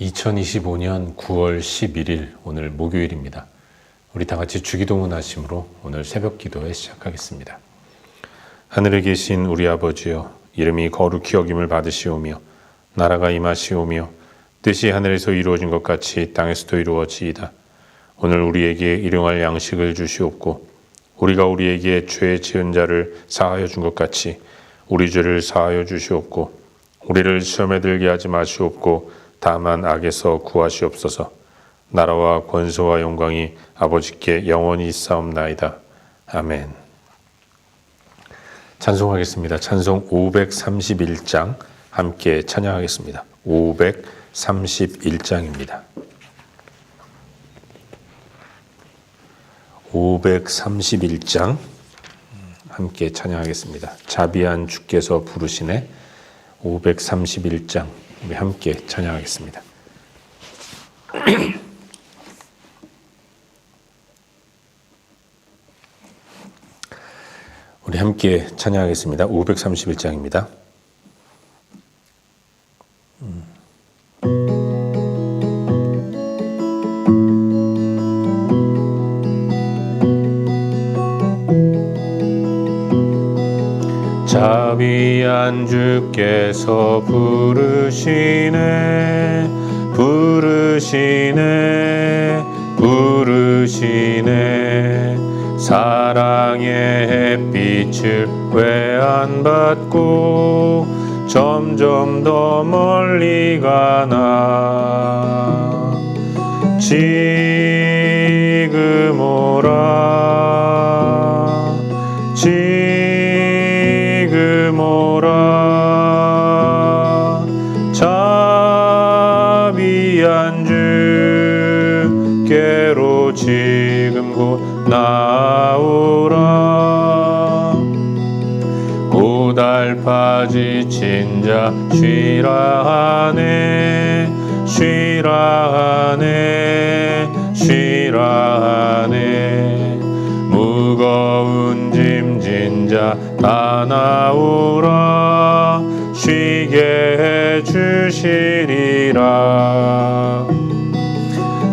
2025년 9월 11일 오늘 목요일입니다. 우리 다 같이 주기도문 하심으로 오늘 새벽 기도회 시작하겠습니다. 하늘에 계신 우리 아버지여, 이름이 거룩히 여김을 받으시오며 나라가 임하시오며 뜻이 하늘에서 이루어진 것 같이 땅에서도 이루어지이다. 오늘 우리에게 일용할 양식을 주시옵고 우리가 우리에게 죄 지은 자를 사하여 준 것 같이 우리 죄를 사하여 주시옵고 우리를 시험에 들게 하지 마시옵고 다만 악에서 구하시옵소서. 나라와 권세와 영광이 아버지께 영원히 있사옵나이다. 아멘. 찬송하겠습니다. 찬송 531장 함께 찬양하겠습니다. 531장입니다. 531장 함께 찬양하겠습니다. 자비한 주께서 부르시네. 531장 우리 함께 찬양하겠습니다. 우리 함께 찬양하겠습니다. 531장입니다. 자비한 주께서 부르시네 부르시네 부르시네. 사랑의 햇빛을 왜 안 받고 점점 더 멀리 가나. 지금 오라 지금 오라. 자비한 주께로 지금 곧 나오라. 고달파 지친 자 쉬라 하네 쉬라 하네 쉬라 하네. 무거운 짐진 자 다 나오라. 쉬게 해주시리라.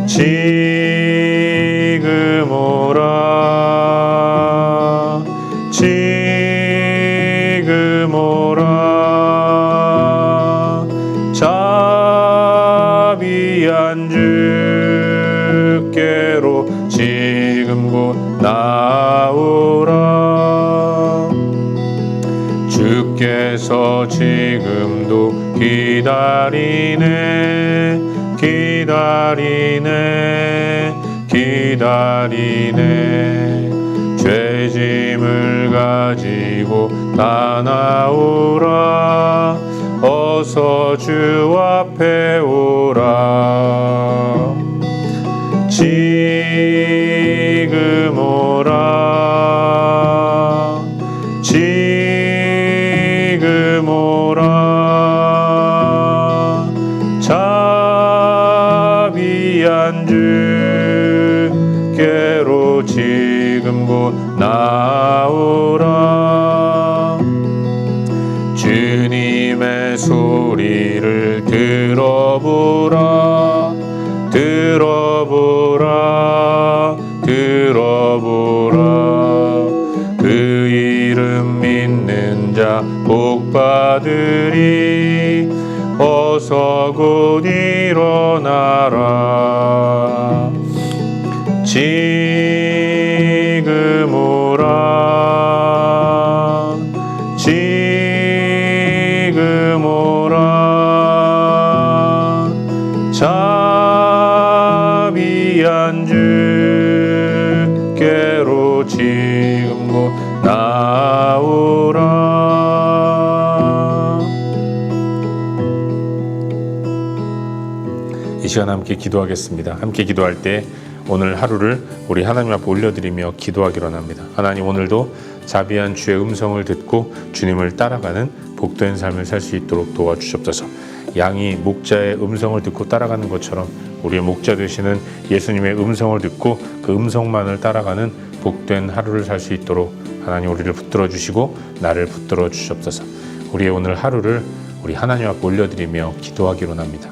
지금 오라 지금 오라. 자비한 주께로 지금 곧 나오라. 주께서 지금도 기다리네 기다리네 기다리네. 죄짐을 가지고 다 나오라. 어서 주 앞에 오라. 지금 오라 지금 오라. 자비한 주께로 지금 곧 나오라. 주님의 소리를 들어보라 들어보라 들어보라. 그 이름 믿는 자 복 받으리. 어서 곧 일어나라. 지금 오라 지금 오라. 자비한 주께로 지금 곧 나오라. 이 시간 함께 기도하겠습니다. 함께 기도할 때 오늘 하루를 우리 하나님 앞에 올려드리며 기도하기로 합니다. 하나님, 오늘도 자비한 주의 음성을 듣고 주님을 따라가는 복된 삶을 살 수 있도록 도와주시옵소서. 양이 목자의 음성을 듣고 따라가는 것처럼 우리의 목자 되시는 예수님의 음성을 듣고 그 음성만을 따라가는 복된 하루를 살 수 있도록 하나님 우리를 붙들어 주시고 나를 붙들어 주시옵소서. 우리의 오늘 하루를 우리 하나님 앞에 올려드리며 기도하기로 합니다.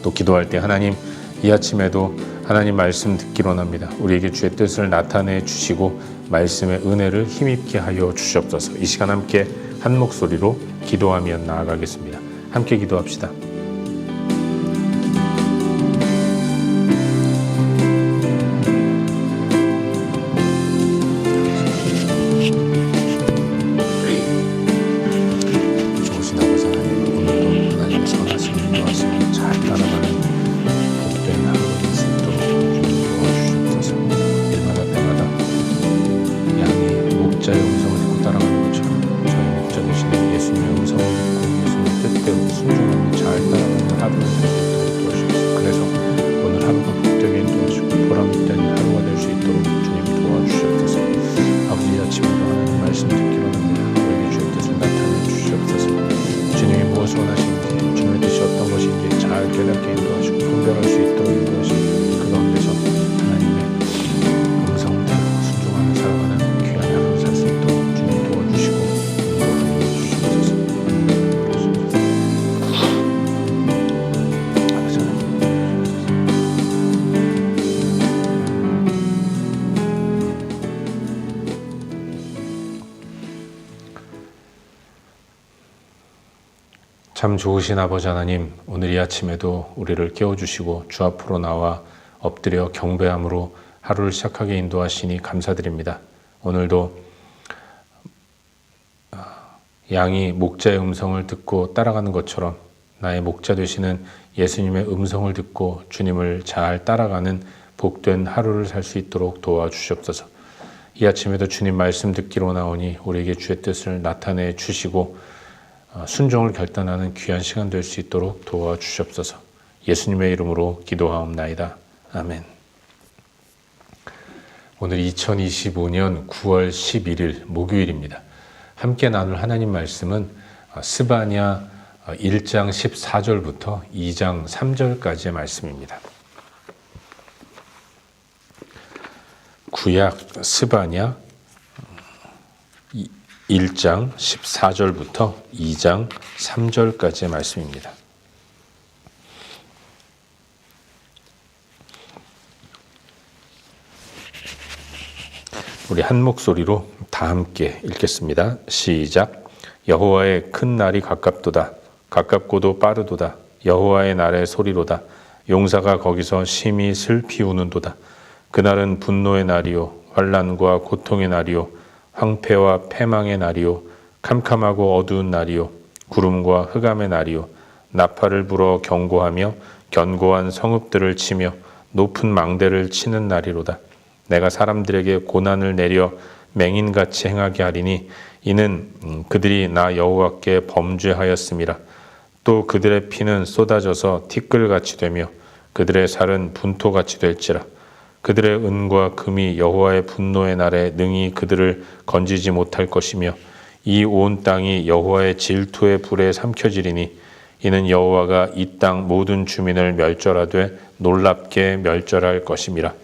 또 기도할 때 하나님, 이 아침에도 하나님 말씀 듣기로 합니다. 우리에게 주의 뜻을 나타내 주시고 말씀의 은혜를 힘입게 하여 주시옵소서. 이 시간 함께 한 목소리로 기도하며 나아가겠습니다. 함께 기도합시다. 목자의 음성을 듣고 따라가는 것처럼 저희 목자 되시는 예수님의 음성을 듣고 예수님의 뜻대로 순종하며 잘 따라가는 하루를 살 수 있도록 도와주시옵소서. 그래서 오늘 하루가 복되게 인도하시고 보람된 하루가 될 수 있도록 주님 도와주시옵소서. 아버지, 아침에도 하나님 말씀 듣기로 합니다. 우리에게 주의 뜻을 나타내 주시옵소서. 주님이 무엇을 원하시는지, 주님의 뜻이 어떤 것인지 잘 깨닫게 인도하시고 분별할 수 있도록 인도하시고 그 가운데서 하나님의 음성을 듣고 순종하며 살아가는 참 좋으신 아버지 하나님, 오늘 이 아침에도 우리를 깨워주시고 주 앞으로 나와 엎드려 경배함으로 하루를 시작하게 인도하시니 감사드립니다. 오늘도 양이 목자의 음성을 듣고 따라가는 것처럼 나의 목자 되시는 예수님의 음성을 듣고 주님을 잘 따라가는 복된 하루를 살 수 있도록 도와주시옵소서. 이 아침에도 주님 말씀 듣기로 나오니 우리에게 주의 뜻을 나타내 주시고 순종을 결단하는 귀한 시간 될 수 있도록 도와주시옵소서. 예수님의 이름으로 기도하옵나이다. 아멘. 오늘 2025년 9월 11일 목요일입니다. 함께 나눌 하나님 말씀은 스바냐 1장 14절부터 2장 3절까지의 말씀입니다. 구약 스바냐 1장 14절부터 2장 3절까지의 말씀입니다. 우리 한 목소리로 다 함께 읽겠습니다. 시작. 여호와의 큰 날이 가깝도다. 가깝고도 빠르도다. 여호와의 날의 소리로다. 용사가 거기서 심히 슬피 우는도다. 그날은 분노의 날이요 환난과 고통의 날이요 황폐와 패망의 날이요 캄캄하고 어두운 날이요 구름과 흑암의 날이요 나팔을 불어 경고하며 견고한 성읍들을 치며 높은 망대를 치는 날이로다. 내가 사람들에게 고난을 내려 맹인같이 행하게 하리니 이는 그들이 나 여호와께 범죄하였음이라. 또 그들의 피는 쏟아져서 티끌같이 되며 그들의 살은 분토같이 될지라. 그들의 은과 금이 여호와의 분노의 날에 능히 그들을 건지지 못할 것이며 이 온 땅이 여호와의 질투의 불에 삼켜지리니 이는 여호와가 이 땅 모든 주민을 멸절하되 놀랍게 멸절할 것임이라.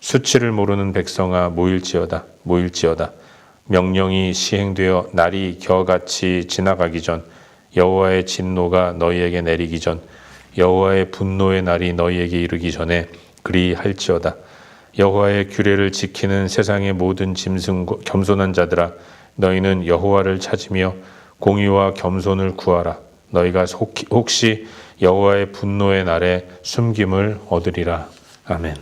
수치를 모르는 백성아 모일지어다 모일지어다. 명령이 시행되어 날이 겨같이 지나가기 전 여호와의 진노가 너희에게 내리기 전 여호와의 분노의 날이 너희에게 이르기 전에 그리할지어다. 여호와의 규례를 지키는 세상의 모든 짐승 겸손한 자들아, 너희는 여호와를 찾으며 공의와 겸손을 구하라. 너희가 혹시 여호와의 분노의 날에 숨김을 얻으리라. 아멘.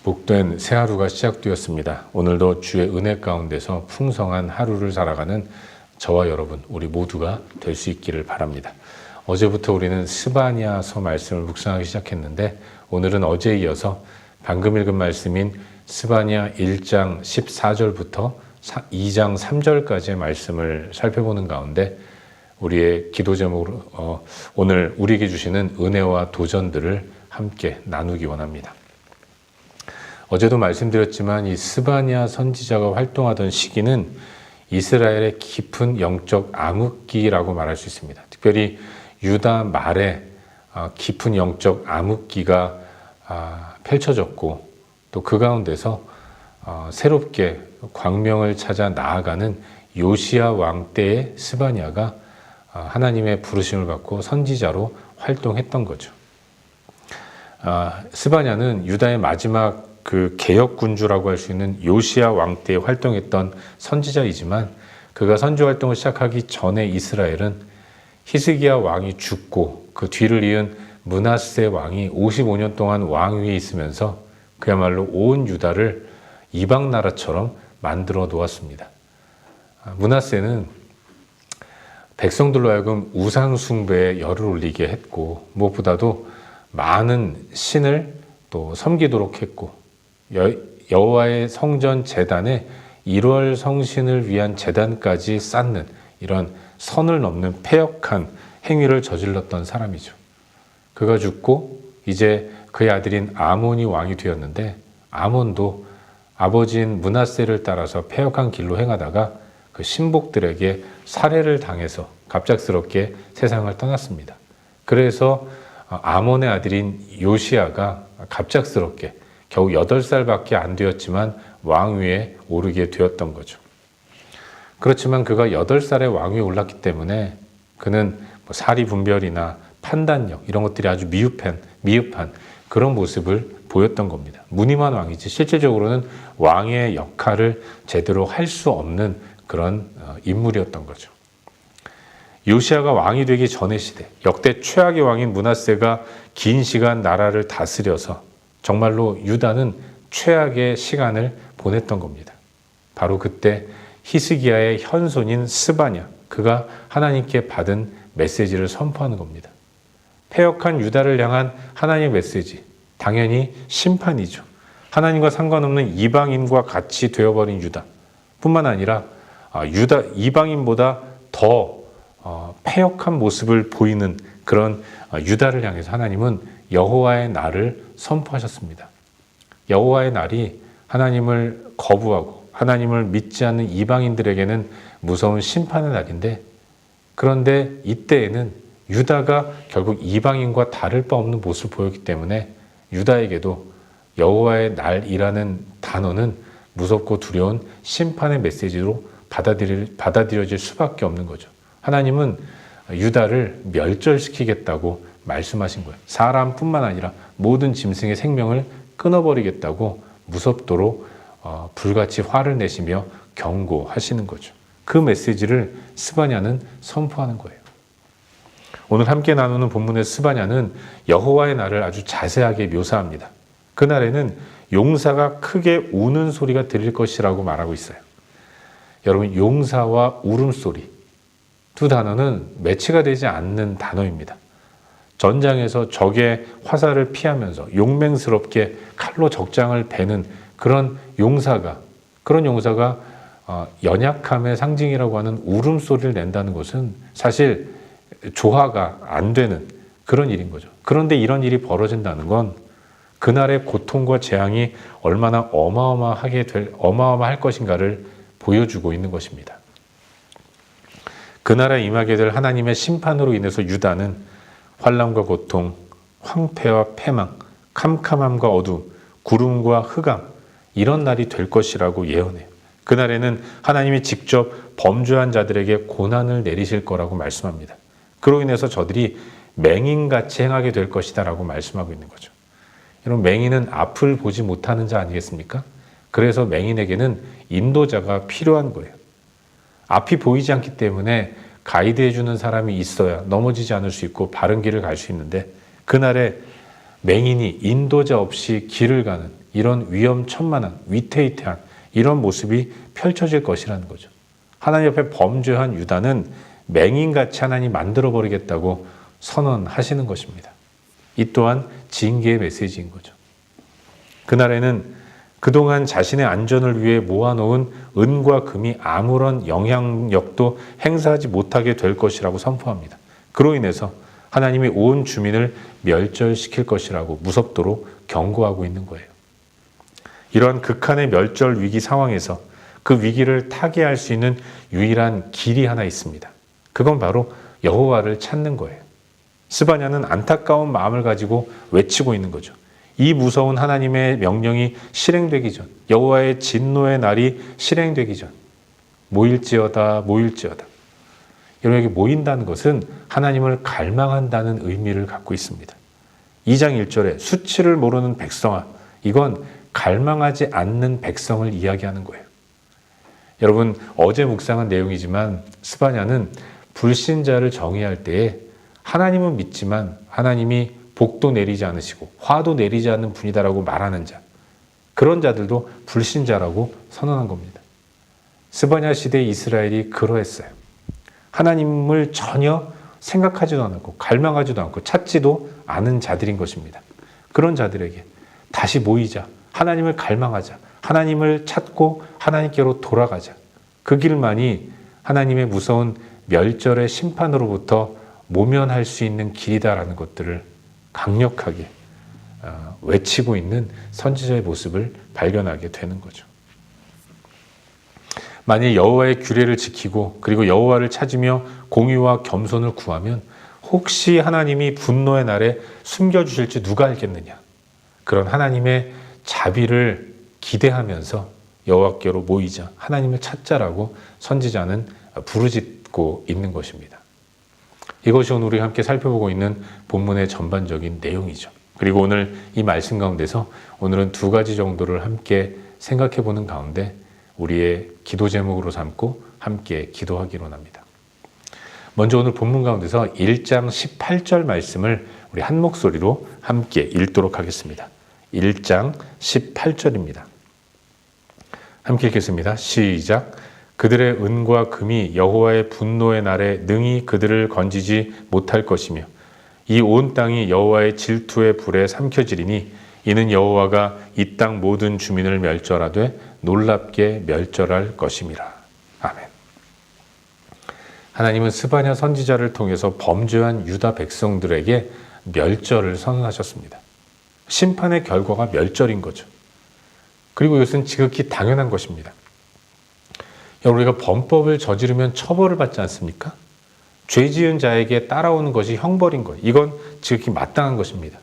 복된 새 하루가 시작되었습니다. 오늘도 주의 은혜 가운데서 풍성한 하루를 살아가는 저와 여러분, 우리 모두가 될 수 있기를 바랍니다. 어제부터 우리는 스바냐서 말씀을 묵상하기 시작했는데 오늘은 어제에 이어서 방금 읽은 말씀인 스바냐 1장 14절부터 2장 3절까지의 말씀을 살펴보는 가운데 우리의 기도 제목으로 오늘 우리에게 주시는 은혜와 도전들을 함께 나누기 원합니다. 어제도 말씀드렸지만 이 스바냐 선지자가 활동하던 시기는 이스라엘의 깊은 영적 암흑기라고 말할 수 있습니다. 특별히 유다 말에 깊은 영적 암흑기가 펼쳐졌고 또 그 가운데서 새롭게 광명을 찾아 나아가는 요시야 왕 때의 스바냐가 하나님의 부르심을 받고 선지자로 활동했던 거죠. 스바냐는 유다의 마지막 그 개혁군주라고 할 수 있는 요시야 왕 때 활동했던 선지자이지만 그가 선지 활동을 시작하기 전에 이스라엘은 히스기야 왕이 죽고 그 뒤를 이은 므낫세 왕이 55년 동안 왕위에 있으면서 그야말로 온 유다를 이방 나라처럼 만들어 놓았습니다. 므낫세는 백성들로 하여금 우상 숭배에 열을 올리게 했고 무엇보다도 많은 신을 또 섬기도록 했고 여호와의 성전 제단에 1월 성신을 위한 제단까지 쌓는 이런 선을 넘는 패역한 행위를 저질렀던 사람이죠. 그가 죽고 이제 그의 아들인 아몬이 왕이 되었는데 아몬도 아버지인 므낫세를 따라서 패역한 길로 행하다가 그 신복들에게 살해를 당해서 갑작스럽게 세상을 떠났습니다. 그래서 아몬의 아들인 요시야가 갑작스럽게 겨우 8살밖에 안 되었지만 왕위에 오르게 되었던 거죠. 그렇지만 그가 8살에 왕위에 올랐기 때문에 그는 사리분별이나 판단력 이런 것들이 아주 미흡한 그런 모습을 보였던 겁니다. 무늬만 왕이지 실질적으로는 왕의 역할을 제대로 할 수 없는 그런 인물이었던 거죠. 요시야가 왕이 되기 전의 시대, 역대 최악의 왕인 므낫세가 긴 시간 나라를 다스려서 정말로 유다는 최악의 시간을 보냈던 겁니다. 바로 그때 히스기야의 현손인 스바냐, 그가 하나님께 받은 메시지를 선포하는 겁니다. 패역한 유다를 향한 하나님의 메시지, 당연히 심판이죠. 하나님과 상관없는 이방인과 같이 되어버린 유다 뿐만 아니라 이방인보다 더 패역한 모습을 보이는 그런 유다를 향해서 하나님은 여호와의 날을 선포하셨습니다. 여호와의 날이 하나님을 거부하고 하나님을 믿지 않는 이방인들에게는 무서운 심판의 날인데, 그런데 이때에는 유다가 결국 이방인과 다를 바 없는 모습을 보였기 때문에 유다에게도 여호와의 날이라는 단어는 무섭고 두려운 심판의 메시지로 받아들여질 수밖에 없는 거죠. 하나님은 유다를 멸절시키겠다고 말씀하신 거예요. 사람뿐만 아니라 모든 짐승의 생명을 끊어버리겠다고 무섭도록 불같이 화를 내시며 경고하시는 거죠. 그 메시지를 스바냐는 선포하는 거예요. 오늘 함께 나누는 본문의 스바냐는 여호와의 날을 아주 자세하게 묘사합니다. 그날에는 용사가 크게 우는 소리가 들릴 것이라고 말하고 있어요. 여러분, 용사와 울음소리 두 단어는 매치가 되지 않는 단어입니다. 전장에서 적의 화살을 피하면서 용맹스럽게 칼로 적장을 베는 그런 용사가 연약함의 상징이라고 하는 울음소리를 낸다는 것은 사실 조화가 안 되는 그런 일인 거죠. 그런데 이런 일이 벌어진다는 건 그날의 고통과 재앙이 얼마나 어마어마할 것인가를 보여주고 있는 것입니다. 그날에 임하게 될 하나님의 심판으로 인해서 유다는 환난과 고통, 황폐와 패망, 캄캄함과 어두움, 구름과 흑암, 이런 날이 될 것이라고 예언해요. 그날에는 하나님이 직접 범죄한 자들에게 고난을 내리실 거라고 말씀합니다. 그로 인해서 저들이 맹인같이 행하게 될 것이다 라고 말씀하고 있는 거죠. 여러분, 맹인은 앞을 보지 못하는 자 아니겠습니까? 그래서 맹인에게는 인도자가 필요한 거예요. 앞이 보이지 않기 때문에 가이드해주는 사람이 있어야 넘어지지 않을 수 있고 바른 길을 갈 수 있는데, 그날에 맹인이 인도자 없이 길을 가는 이런 위험천만한, 위태위태한 이런 모습이 펼쳐질 것이라는 거죠. 하나님 앞에 범죄한 유다는 맹인같이 하나님 만들어버리겠다고 선언하시는 것입니다. 이 또한 징계의 메시지인 거죠. 그날에는 그동안 자신의 안전을 위해 모아놓은 은과 금이 아무런 영향력도 행사하지 못하게 될 것이라고 선포합니다. 그로 인해서 하나님이 온 주민을 멸절시킬 것이라고 무섭도록 경고하고 있는 거예요. 이러한 극한의 멸절 위기 상황에서 그 위기를 타개할 수 있는 유일한 길이 하나 있습니다. 그건 바로 여호와를 찾는 거예요. 스바냐는 안타까운 마음을 가지고 외치고 있는 거죠. 이 무서운 하나님의 명령이 실행되기 전, 여호와의 진노의 날이 실행되기 전, 모일지어다. 여러분에게 모인다는 것은 하나님을 갈망한다는 의미를 갖고 있습니다. 2장 1절에 수치를 모르는 백성아, 이건 갈망하지 않는 백성을 이야기하는 거예요. 여러분, 어제 묵상한 내용이지만 스바냐는 불신자를 정의할 때에 하나님은 믿지만 하나님이 복도 내리지 않으시고 화도 내리지 않는 분이다라고 말하는 자, 그런 자들도 불신자라고 선언한 겁니다. 스바냐 시대 이스라엘이 그러했어요. 하나님을 전혀 생각하지도 않고 갈망하지도 않고 찾지도 않은 자들인 것입니다. 그런 자들에게 다시 모이자, 하나님을 갈망하자, 하나님을 찾고 하나님께로 돌아가자. 그 길만이 하나님의 무서운 멸절의 심판으로부터 모면할 수 있는 길이다라는 것들을 강력하게 외치고 있는 선지자의 모습을 발견하게 되는 거죠. 만일 여호와의 규례를 지키고 그리고 여호와를 찾으며 공의와 겸손을 구하면 혹시 하나님이 분노의 날에 숨겨주실지 누가 알겠느냐. 그런 하나님의 자비를 기대하면서 여호와께로 모이자, 하나님을 찾자라고 선지자는 부르짖고 있는 것입니다. 이것이 오늘 우리가 함께 살펴보고 있는 본문의 전반적인 내용이죠. 그리고 오늘 이 말씀 가운데서 오늘은 두 가지 정도를 함께 생각해 보는 가운데 우리의 기도 제목으로 삼고 함께 기도하기로 합니다. 먼저 오늘 본문 가운데서 1장 18절 말씀을 우리 한 목소리로 함께 읽도록 하겠습니다. 1장 18절입니다. 함께 읽겠습니다. 시작. 그들의 은과 금이 여호와의 분노의 날에 능히 그들을 건지지 못할 것이며 이 온 땅이 여호와의 질투의 불에 삼켜지리니 이는 여호와가 이 땅 모든 주민을 멸절하되 놀랍게 멸절할 것임이라. 아멘. 하나님은 스바냐 선지자를 통해서 범죄한 유다 백성들에게 멸절을 선언하셨습니다. 심판의 결과가 멸절인 거죠. 그리고 이것은 지극히 당연한 것입니다. 여러분, 우리가 범법을 저지르면 처벌을 받지 않습니까? 죄 지은 자에게 따라오는 것이 형벌인 거예요. 이건 지극히 마땅한 것입니다.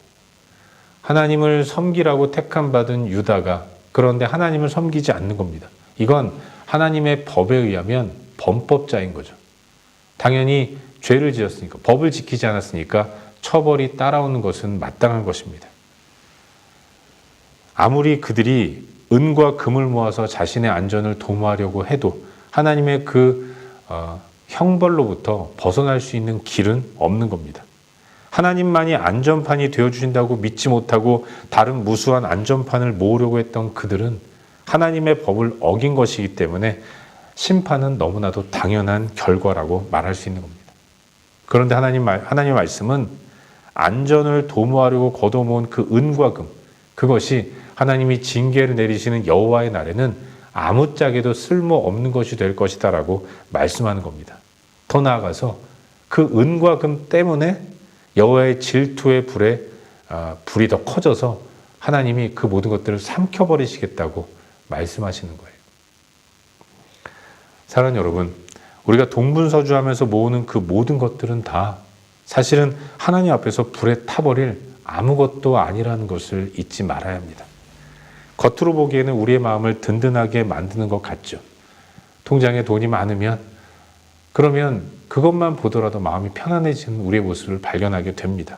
하나님을 섬기라고 택함받은 유다가 그런데 하나님을 섬기지 않는 겁니다. 이건 하나님의 법에 의하면 범법자인 거죠. 당연히 죄를 지었으니까, 법을 지키지 않았으니까 처벌이 따라오는 것은 마땅한 것입니다. 아무리 그들이 은과 금을 모아서 자신의 안전을 도모하려고 해도 하나님의 그 형벌로부터 벗어날 수 있는 길은 없는 겁니다. 하나님만이 안전판이 되어주신다고 믿지 못하고 다른 무수한 안전판을 모으려고 했던 그들은 하나님의 법을 어긴 것이기 때문에 심판은 너무나도 당연한 결과라고 말할 수 있는 겁니다. 그런데 하나님의 말씀은 안전을 도모하려고 걷어모은 그 은과 금, 그것이 하나님이 징계를 내리시는 여호와의 날에는 아무짝에도 쓸모없는 것이 될 것이다 라고 말씀하는 겁니다. 더 나아가서 그 은과 금 때문에 여호와의 질투의 불에 불이 더 커져서 하나님이 그 모든 것들을 삼켜버리시겠다고 말씀하시는 거예요. 사랑하는 여러분, 우리가 동분서주하면서 모으는 그 모든 것들은 다 사실은 하나님 앞에서 불에 타버릴 아무것도 아니라는 것을 잊지 말아야 합니다. 겉으로 보기에는 우리의 마음을 든든하게 만드는 것 같죠. 통장에 돈이 많으면 그러면 그것만 보더라도 마음이 편안해지는 우리의 모습을 발견하게 됩니다.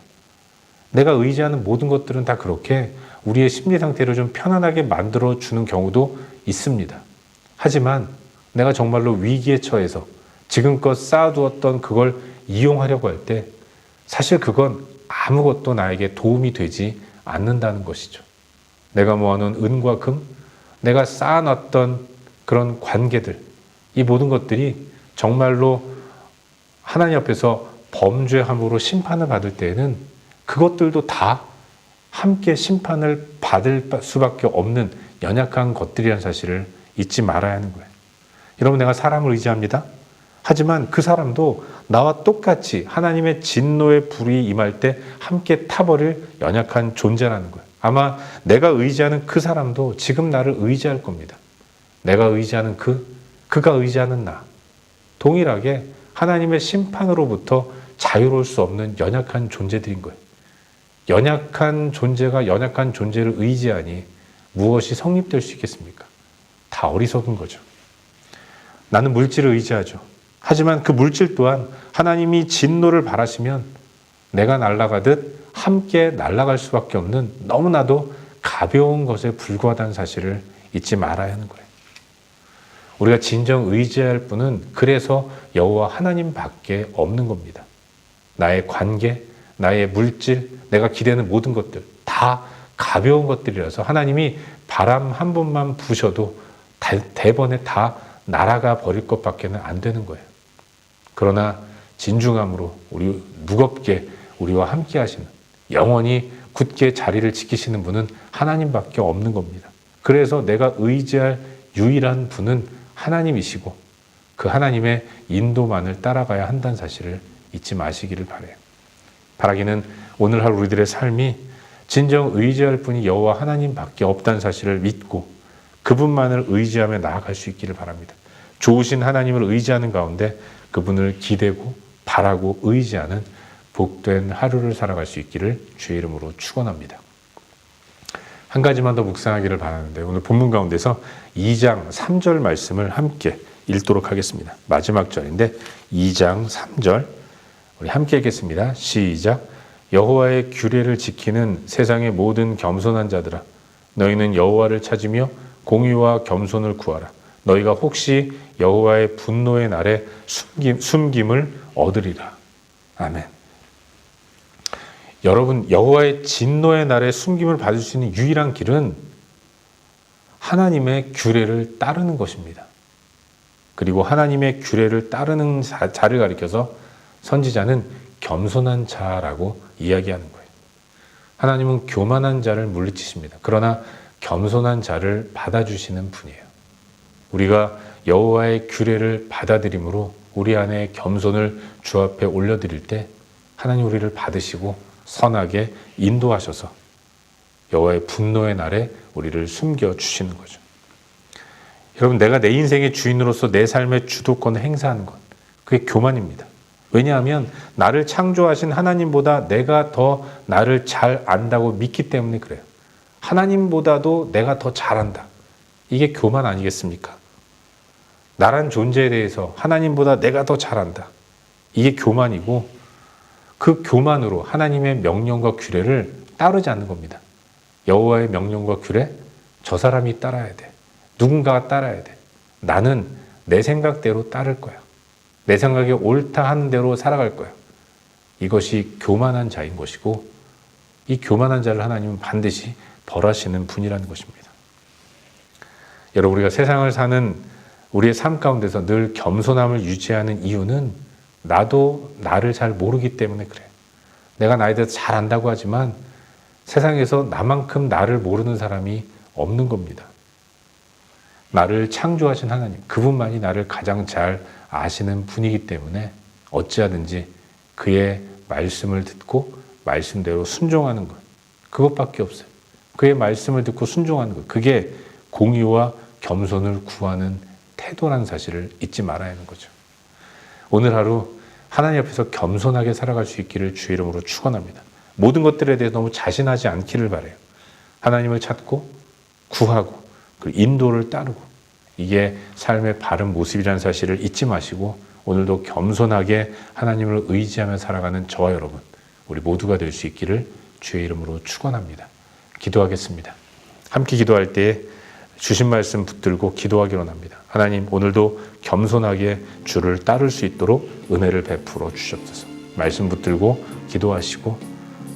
내가 의지하는 모든 것들은 다 그렇게 우리의 심리 상태를 좀 편안하게 만들어주는 경우도 있습니다. 하지만 내가 정말로 위기에 처해서 지금껏 쌓아두었던 그걸 이용하려고 할 때 사실 그건 아무것도 나에게 도움이 되지 않는다는 것이죠. 내가 모아놓은 은과 금, 내가 쌓아놨던 그런 관계들, 이 모든 것들이 정말로 하나님 앞에서 범죄함으로 심판을 받을 때에는 그것들도 다 함께 심판을 받을 수밖에 없는 연약한 것들이라는 사실을 잊지 말아야 하는 거예요. 여러분, 내가 사람을 의지합니다. 하지만 그 사람도 나와 똑같이 하나님의 진노의 불이 임할 때 함께 타버릴 연약한 존재라는 거예요. 아마 내가 의지하는 그 사람도 지금 나를 의지할 겁니다. 내가 의지하는 그가 의지하는 나. 동일하게 하나님의 심판으로부터 자유로울 수 없는 연약한 존재들인 거예요. 연약한 존재가 연약한 존재를 의지하니 무엇이 성립될 수 있겠습니까? 다 어리석은 거죠. 나는 물질을 의지하죠. 하지만 그 물질 또한 하나님이 진노를 바라시면 내가 날아가듯 함께 날아갈 수밖에 없는 너무나도 가벼운 것에 불과하다는 사실을 잊지 말아야 하는 거예요. 우리가 진정 의지할 분은 그래서 여호와 하나님밖에 없는 겁니다. 나의 관계, 나의 물질, 내가 기대는 모든 것들 다 가벼운 것들이라서 하나님이 바람 한 번만 부셔도 대번에 다 날아가 버릴 것밖에는 안 되는 거예요. 그러나 진중함으로 우리 무겁게 우리와 함께 하시는, 영원히 굳게 자리를 지키시는 분은 하나님밖에 없는 겁니다. 그래서 내가 의지할 유일한 분은 하나님이시고 그 하나님의 인도만을 따라가야 한다는 사실을 잊지 마시기를 바라요. 바라기는 오늘 하루 우리들의 삶이 진정 의지할 분이 여호와 하나님밖에 없다는 사실을 믿고 그분만을 의지하며 나아갈 수 있기를 바랍니다. 좋으신 하나님을 의지하는 가운데 그분을 기대고 바라고 의지하는 복된 하루를 살아갈 수 있기를 주의 이름으로 축원합니다. 한 가지만 더 묵상하기를 바라는데 오늘 본문 가운데서 2장 3절 말씀을 함께 읽도록 하겠습니다. 마지막 절인데 2장 3절 우리 함께 읽겠습니다. 시작. 여호와의 규례를 지키는 세상의 모든 겸손한 자들아, 너희는 여호와를 찾으며 공의와 겸손을 구하라. 너희가 혹시 여호와의 분노의 날에 숨김을 얻으리라. 아멘. 여러분, 여호와의 진노의 날에 숨김을 받을 수 있는 유일한 길은 하나님의 규례를 따르는 것입니다. 그리고 하나님의 규례를 따르는 자를 가리켜서 선지자는 겸손한 자라고 이야기하는 거예요. 하나님은 교만한 자를 물리치십니다. 그러나 겸손한 자를 받아주시는 분이에요. 우리가 여호와의 규례를 받아들임으로 우리 안에 겸손을 주 앞에 올려드릴 때 하나님 우리를 받으시고 선하게 인도하셔서 여호와의 분노의 날에 우리를 숨겨주시는 거죠. 여러분, 내가 내 인생의 주인으로서 내 삶의 주도권을 행사하는 것, 그게 교만입니다. 왜냐하면 나를 창조하신 하나님보다 내가 더 나를 잘 안다고 믿기 때문에 그래요. 하나님보다도 내가 더 잘한다. 이게 교만 아니겠습니까? 나란 존재에 대해서 하나님보다 내가 더 잘한다. 이게 교만이고 그 교만으로 하나님의 명령과 규례를 따르지 않는 겁니다. 여호와의 명령과 규례, 저 사람이 따라야 돼. 누군가가 따라야 돼. 나는 내 생각대로 따를 거야. 내 생각에 옳다 하는 대로 살아갈 거야. 이것이 교만한 자인 것이고 이 교만한 자를 하나님은 반드시 벌하시는 분이라는 것입니다. 여러분, 우리가 세상을 사는 우리의 삶 가운데서 늘 겸손함을 유지하는 이유는 나도 나를 잘 모르기 때문에 그래요. 내가 나에 대해서 잘 안다고 하지만 세상에서 나만큼 나를 모르는 사람이 없는 겁니다. 나를 창조하신 하나님, 그분만이 나를 가장 잘 아시는 분이기 때문에 어찌하든지 그의 말씀을 듣고 말씀대로 순종하는 것, 그것밖에 없어요. 그의 말씀을 듣고 순종하는 것, 그게 공의와 겸손을 구하는 태도라는 사실을 잊지 말아야 하는 거죠. 오늘 하루 하나님 앞에서 겸손하게 살아갈 수 있기를 주의 이름으로 축원합니다. 모든 것들에 대해 너무 자신하지 않기를 바라요. 하나님을 찾고 구하고 그리고 인도를 따르고 이게 삶의 바른 모습이라는 사실을 잊지 마시고 오늘도 겸손하게 하나님을 의지하며 살아가는 저와 여러분, 우리 모두가 될 수 있기를 주의 이름으로 축원합니다. 기도하겠습니다. 함께 기도할 때에 주신 말씀 붙들고 기도하기로 합니다. 하나님, 오늘도 겸손하게 주를 따를 수 있도록 은혜를 베풀어 주시옵소서. 말씀 붙들고 기도하시고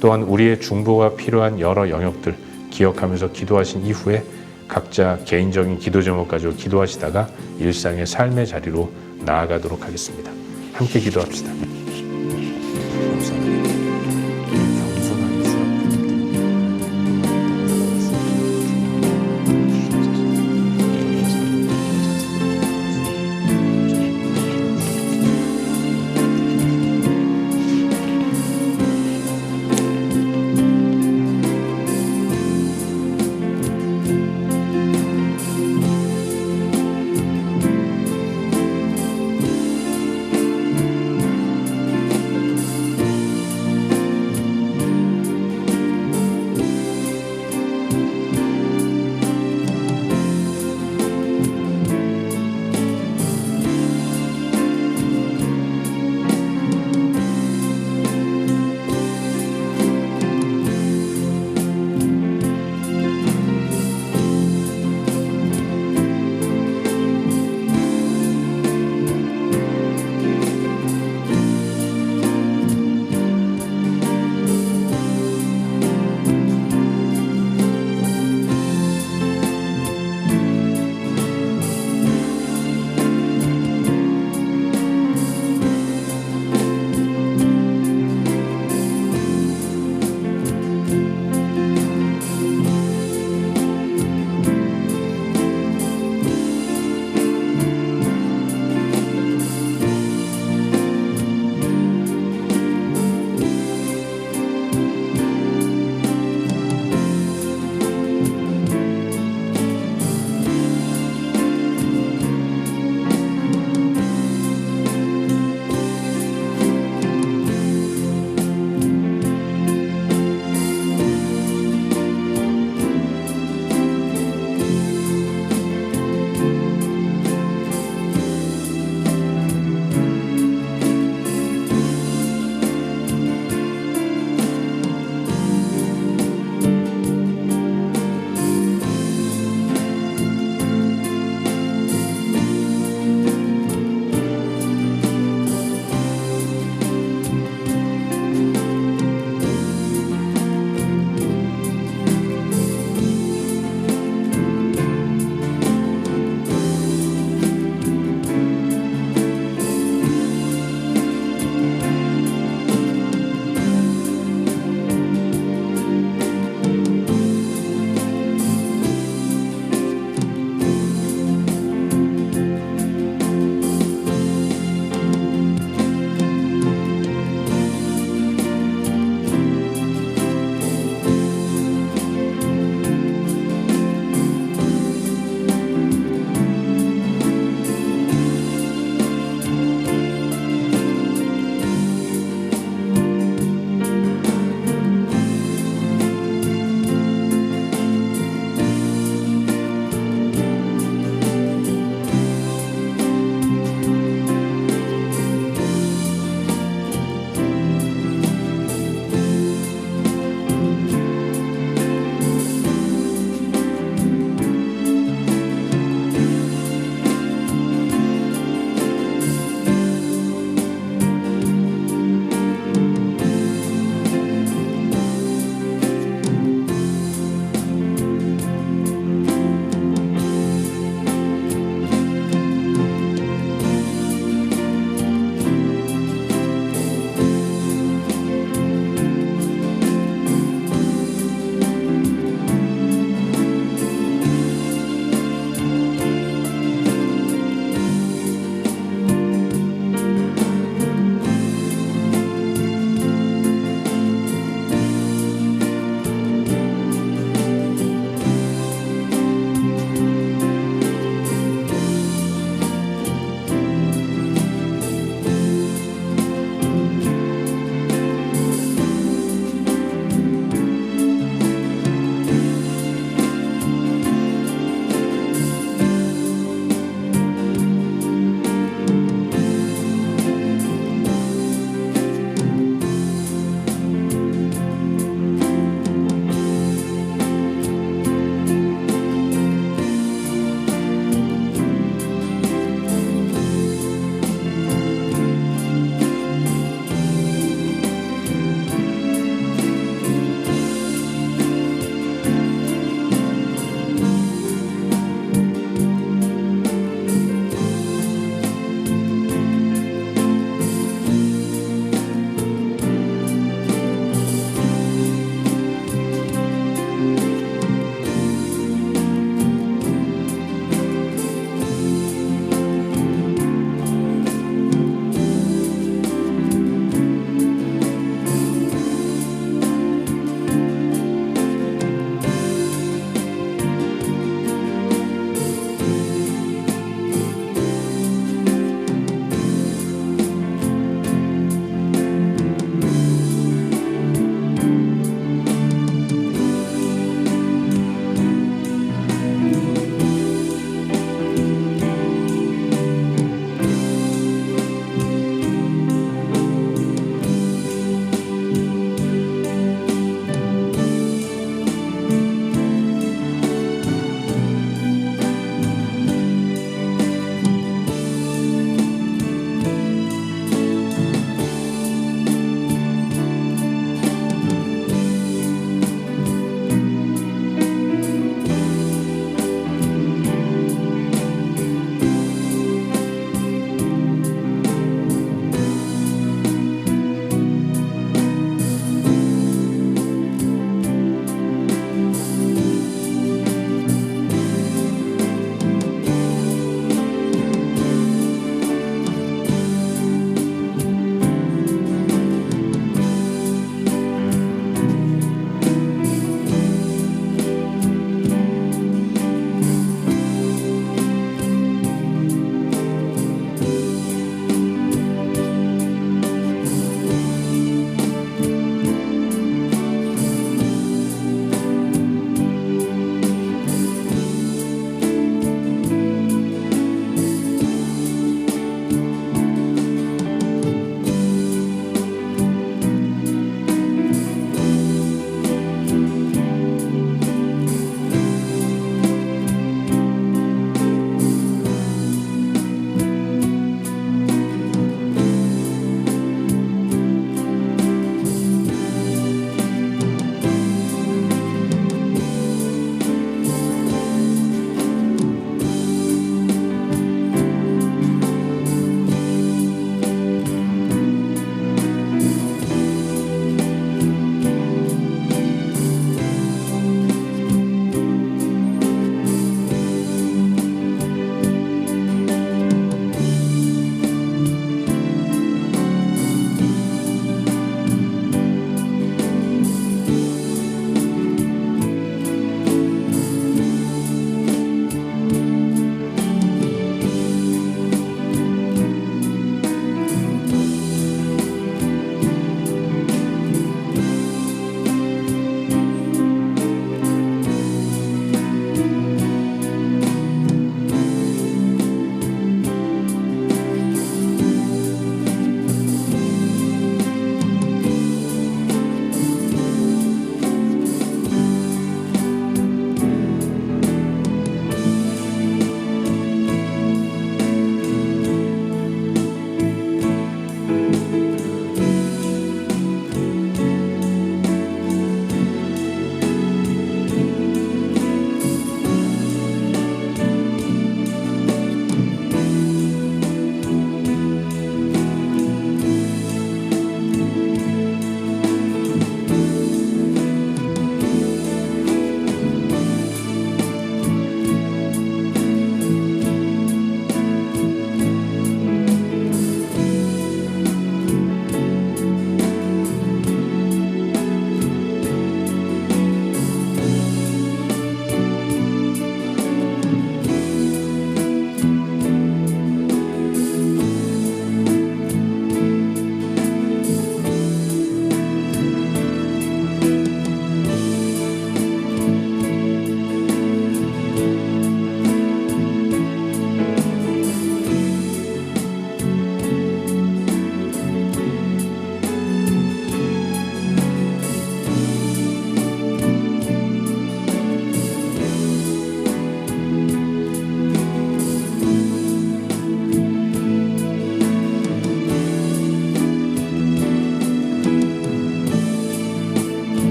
또한 우리의 중보가 필요한 여러 영역들 기억하면서 기도하신 이후에 각자 개인적인 기도 제목 가지고 기도하시다가 일상의 삶의 자리로 나아가도록 하겠습니다. 함께 기도합시다.